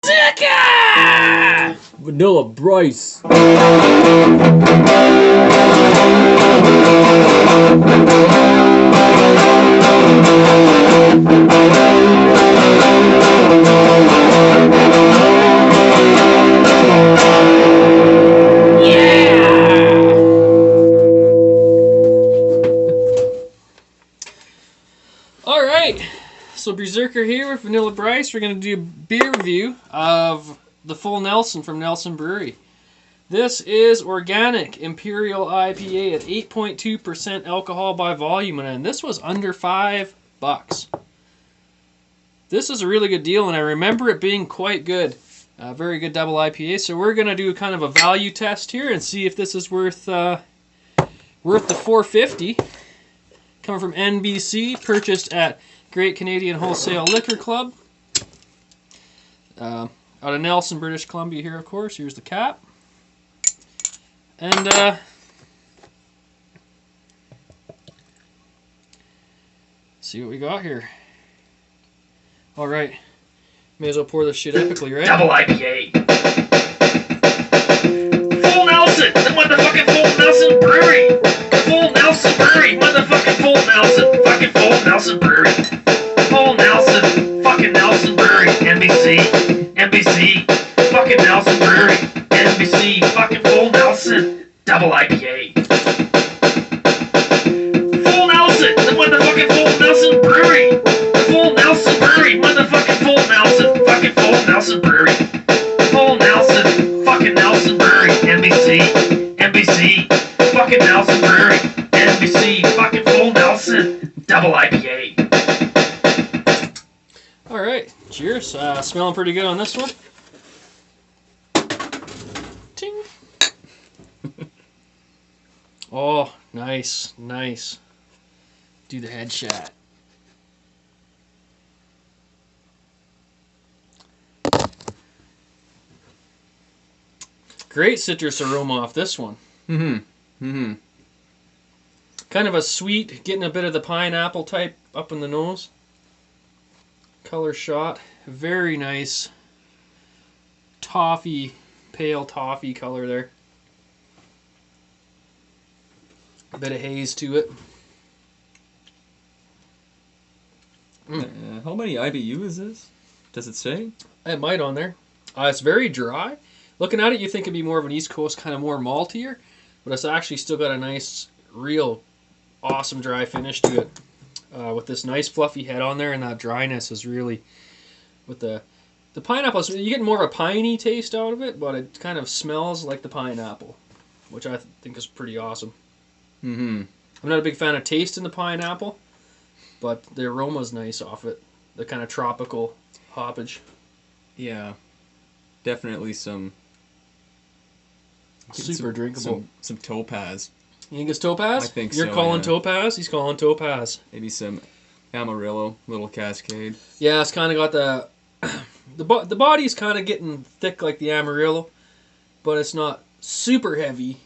Beerzerker! Vanilla Bryce. Alright, so Beerzerker here with Vanilla Bryce. We're going to do a beer review of the Full Nelson from Nelson Brewery. This is organic Imperial IPA at 8.2% alcohol by volume, and this was under $5. This is a really good deal, and I remember it being quite good. Very good double IPA, so we're going to do kind of a value test here and see if this is worth the $4.50. Coming from NBC, purchased at Great Canadian Wholesale Liquor Club. Out of Nelson, British Columbia here, of course. Here's the cap. And, see what we got here. Alright. May as well pour this shit epically, right? Double IPA. Full Nelson! The motherfucking Full Nelson Brewery! Full Nelson Brewery! Motherfucking Full Nelson! Fucking Full Nelson Brewery! Full Nelson! Fucking Nelson Brewery! NBC! NBC! Fucking Nelson Brewery! NBC! Fucking Full Nelson! Double IPA! Full Nelson! The motherfucking Full Nelson Brewery! Full Nelson Brewery! Motherfucking Full Nelson! Fucking Full Nelson Brewery! Full Nelson! Fucking Nelson Brewery! NBC! NBC! Fucking Nelson Brewery! NBC! Fucking Full Nelson! Double IPA! Alright, cheers. Smelling pretty good on this one. Ting. Oh, nice, nice. Do the headshot. Great citrus aroma off this one. Kind of a sweet, getting a bit of the pineapple type up in the nose. Color shot. Very nice toffee, pale toffee color there. A bit of haze to it. How many IBU is this? Does it say? It might on there. It's very dry. Looking at it, you think it'd be more of an East Coast, kind of more maltier, but it's actually still got a nice, real, awesome dry finish to it. With this nice fluffy head on there, and that dryness is really, with the pineapple, you get more of a piney taste out of it, but it kind of smells like the pineapple, which I think is pretty awesome. I'm not a big fan of tasting the pineapple, but the aroma's nice off it. The kind of tropical hoppage. Yeah, definitely some. Super drinkable. Some topaz. You think it's topaz? I think You're so, calling yeah. topaz? He's calling topaz. Maybe some Amarillo, little Cascade. Yeah, it's kind of got the body's kind of getting thick like the Amarillo, but it's not super heavy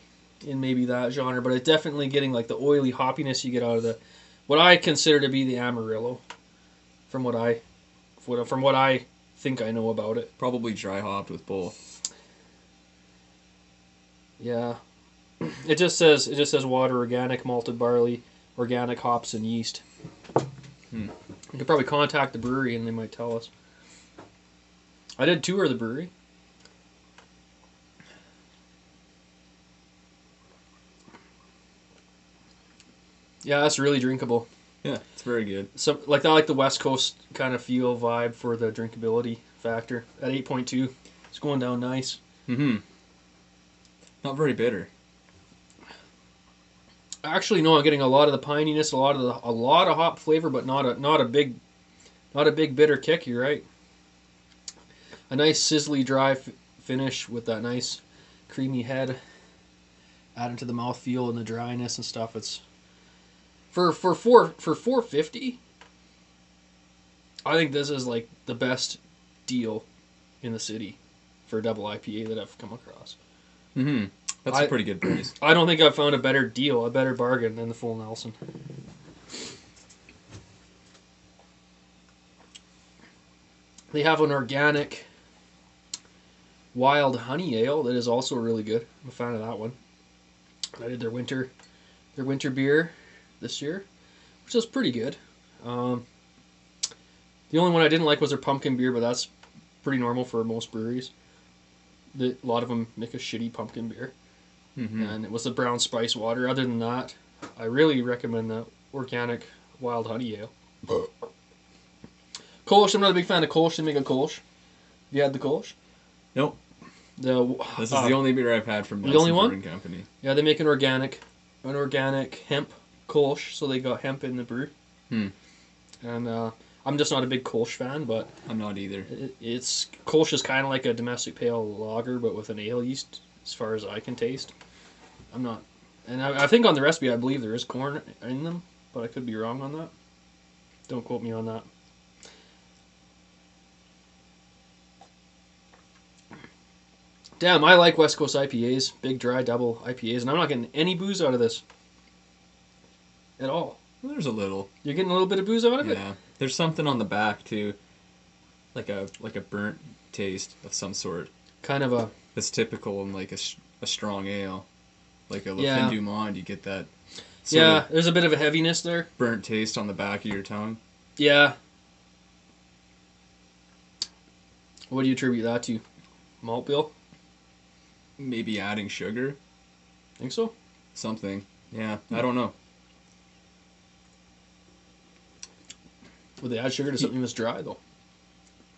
in maybe that genre, but it's definitely getting like the oily hoppiness you get out of what I consider to be the Amarillo, from what I think I know about it. Probably dry hopped with both. Yeah. It just says water, organic malted barley, organic hops, and yeast. We could probably contact the brewery and they might tell us. I did tour the brewery. Yeah, that's really drinkable. Yeah, it's very good. So, I like the West Coast kind of feel vibe for the drinkability factor. At 8.2, it's going down nice. Not very bitter. Actually, no, I'm getting a lot of the pininess, a lot of hop flavor, but not a big bitter kick. You're right. A nice sizzly dry finish with that nice creamy head, adding to the mouthfeel and the dryness and stuff. It's for $4.50. I think this is like the best deal in the city for a double IPA that I've come across. That's a pretty good price. I don't think I've found a better deal, a better bargain than the Full Nelson. They have an organic Wild Honey Ale that is also really good. I'm a fan of that one. I did their winter beer this year, which was pretty good. The only one I didn't like was their pumpkin beer, but that's pretty normal for most breweries. A lot of them make a shitty pumpkin beer. Mm-hmm. And it was the brown spice water. Other than that, I really recommend the organic Wild Honey Ale. Kolsch, I'm not a big fan of Kolsch. They make a Kolsch. Have you had the Kolsch? Nope. This This is the only beer I've had from the only Nelson one? Brewing Company. Yeah, they make an organic hemp Kolsch, so they got hemp in the brew. And I'm just not a big Kolsch fan, but I'm not either. it's Kolsch is kind of like a domestic pale lager, but with an ale yeast, as far as I can taste. I'm not, and I think on the recipe I believe there is corn in them, but I could be wrong on that. Don't quote me on that. Damn, I like West Coast IPAs, big dry double IPAs, and I'm not getting any booze out of this at all. Well, there's a little. You're getting a little bit of booze out of it? Yeah. There's something on the back too, like a burnt taste of some sort. Kind of a That's typical in like a strong ale, like a Le Yeah. Fin du Monde. You get that yeah. There's a bit of a heaviness there. burnt taste on the back of your tongue. Yeah. What do you attribute that to? Malt bill? Maybe adding sugar, Think so? something. Yeah, I don't know. Would they add sugar to something that's dry though?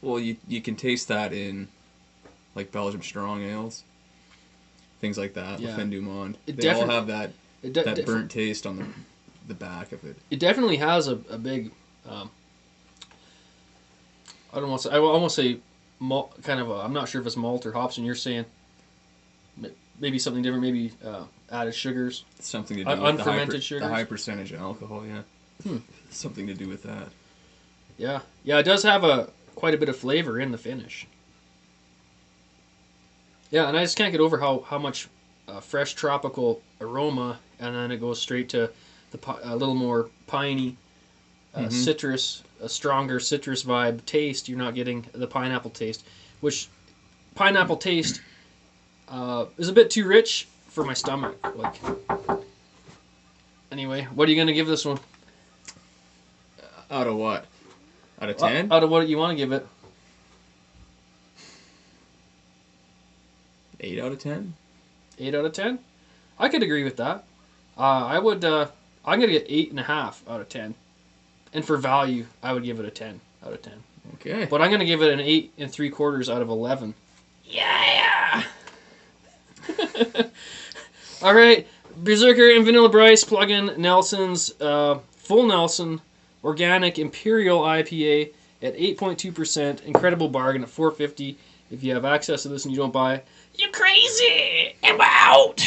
Well, you can taste that in like Belgium strong ales, things like that. Yeah. Le Fin du Monde. It They all definitely- have that It burnt taste on the back of it. It definitely has a big. I don't want to say. I almost say malt. Kind of. I'm not sure if it's malt or hops, and you're saying maybe something different. Maybe added sugars. Something to do with Unfermented the sugars? high percentage of alcohol. Yeah, something to do with that. Yeah. Yeah. It does have quite a bit of flavor in the finish. Yeah, and I just can't get over how much fresh tropical aroma, and then it goes straight to a little more piney, citrus, a stronger citrus vibe taste. You're not getting the pineapple taste, which pineapple taste is a bit too rich for my stomach. Like, anyway, what are you gonna give this one? Out of what? Out of 10? Out of what you want to give it? 8 out of 10? 8 out of 10? I could agree with that. I would. I'm gonna get 8.5 out of 10, and for value, I would give it a 10 out of 10. Okay. But I'm gonna give it an 8.75 out of 11. Yeah. All right, Beerzerker and Vanilla Bryce plug in Nelson's Full Nelson Organic Imperial IPA at 8.2%. Incredible bargain at $4.50. If you have access to this and you don't buy it, you're crazy. I'm out.